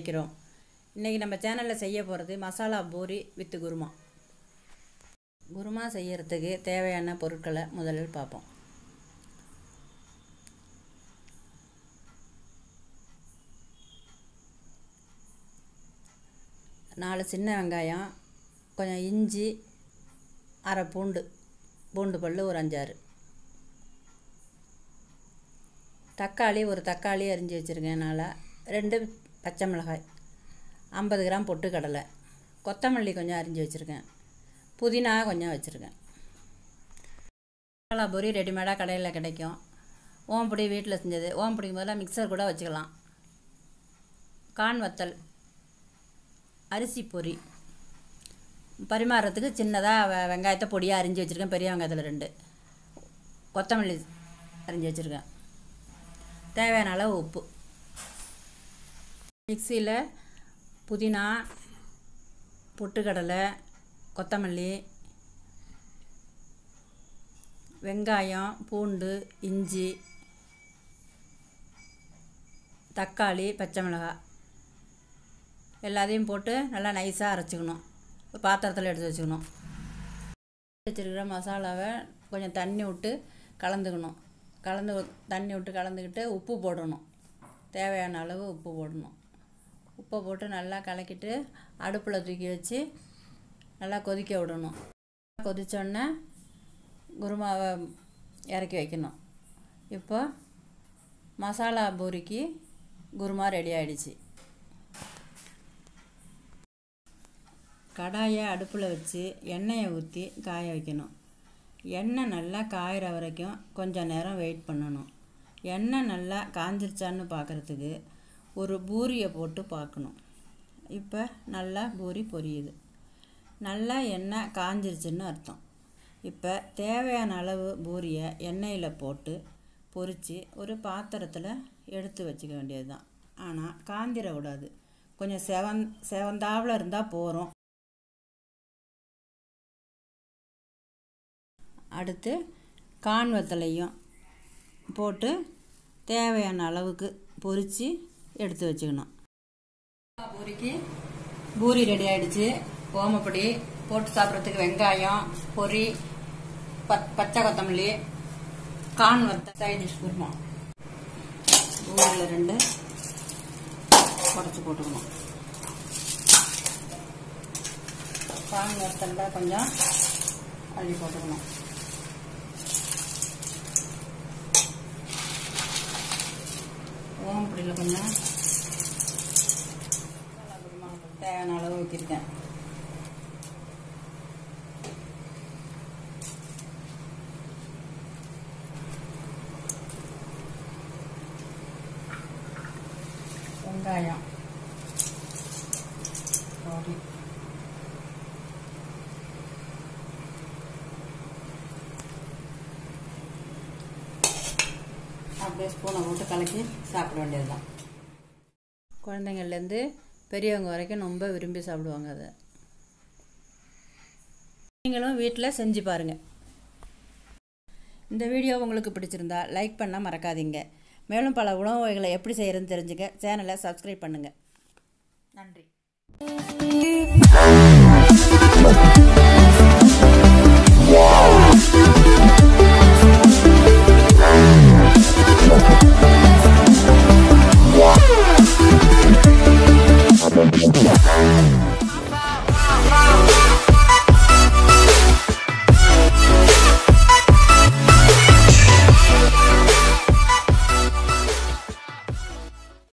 அழைக்கிறோம். இன்றைக்கி நம்ம சேனலில் செய்ய போகிறது மசாலா பூரி வித் குருமா. குருமா செய்யறதுக்கு தேவையான பொருட்களை முதலில் பார்ப்போம். நாலு சின்ன வெங்காயம், கொஞ்சம் இஞ்சி, அரை பூண்டு பல் ஒரு 5-6, தக்காளி ஒரு தக்காளி அரிஞ்சு வச்சுருக்கேன். 2 பச்சை மிளகாய், 50 கிராம் பொட்டுக்கடலை, கொத்தமல்லி கொஞ்சம் அரிஞ்சு வச்சுருக்கேன், புதினா கொஞ்சம் வச்சுருக்கேன். மசாலா பூரி ரெடிமேடாக கடையில் கிடைக்கும். ஓம்பொடி வீட்டில் செஞ்சது. ஓம்பொடிக்கு முதல்ல மிக்சர் கூட வச்சுக்கலாம். கான் வத்தல், அரிசி பொரி, பரிமாறத்துக்கு சின்னதாக வெங்காயத்தை பொடியாக அரிஞ்சு வச்சுருக்கேன். பெரிய வெங்காயத்தில் 2, கொத்தமல்லி அரிஞ்சு வச்சுருக்கேன். தேவையான அளவு உப்பு. மிக்சியில் புதினா, பொட்டுக்கடலை, கொத்தமல்லி, வெங்காயம், பூண்டு, இஞ்சி, தக்காளி, பச்சை மிளகாய் எல்லாத்தையும் போட்டு நல்லா நைஸாக அரைச்சிக்கணும். பாத்திரத்தில் எடுத்து வச்சுக்கணும். வச்சுருக்கிற மசாலாவை கொஞ்சம் தண்ணி விட்டு கலந்துக்கணும். தண்ணி விட்டு கலந்துக்கிட்டு உப்பு போடணும். தேவையான அளவு உப்பு போடணும். உப்பை போட்டு நல்லா கலக்கிட்டு அடுப்பில் தூக்கி வச்சு நல்லா கொதிக்க விடணும். கொதித்தோடனே குருமாவை இறக்கி வைக்கணும். இப்போ மசாலா பூரிக்கு குருமா ரெடி ஆகிடுச்சு. கடாயை அடுப்பில் வச்சு எண்ணெயை ஊற்றி காய வைக்கணும். எண்ணெய் நல்லா காயிற வரைக்கும் கொஞ்சம் நேரம் வெயிட் பண்ணணும். எண்ணெய் நல்லா காஞ்சிருச்சான்னு பார்க்குறதுக்கு ஒரு பூரியை போட்டு பார்க்கணும். இப்போ நல்லா பூரி பொரியுது. நல்லா எண்ணெய் காஞ்சிருச்சுன்னு அர்த்தம். இப்போ தேவையான அளவு பூரியை எண்ணெயில் போட்டு பொரித்து ஒரு பாத்திரத்தில் எடுத்து வச்சுக்க வேண்டியது தான். ஆனால் காந்திரக்கூடாது. கொஞ்சம் செவந்தாவில் இருந்தால் போகிறோம். அடுத்து கான் வத்தலையும் போட்டு தேவையான அளவுக்கு பொரித்து எடுத்து வச்சுக்கணும். பூரிக்கு பூரி ரெடி ஆகிடுச்சு. ஓமப்பொடி போட்டு சாப்பிட்றதுக்கு வெங்காயம், பொரி, பச்சை கொத்தமல்லி, கான் வத்தல், சைட் டிஷ் குருமா. பூரியில் 2 உடச்சி போட்டுக்கணும். கான் வத்தலில் கொஞ்சம் அள்ளி போட்டுக்கணும். ஓமப்பொடியில் கொஞ்சம் தேவையான அளவு ஊற்றிருக்கேன். வெங்காயம், பொரி, அப்படியே ஸ்பூனை போட்டு கலக்கி சாப்பிட வேண்டியது தான். குழந்தைங்கள்லேருந்து பெரியவங்க வரைக்கும் ரொம்ப விரும்பி சாப்பிடுவாங்க. அதை நீங்களும் வீட்டில் செஞ்சு பாருங்கள். இந்த வீடியோ உங்களுக்கு பிடிச்சிருந்தா லைக் பண்ண மறக்காதீங்க. மேலும் பல உணவு வகைகளை எப்படி செய்கிறதுன்னு தெரிஞ்சுக்க சேனலை சப்ஸ்கிரைப் பண்ணுங்கள். நன்றி.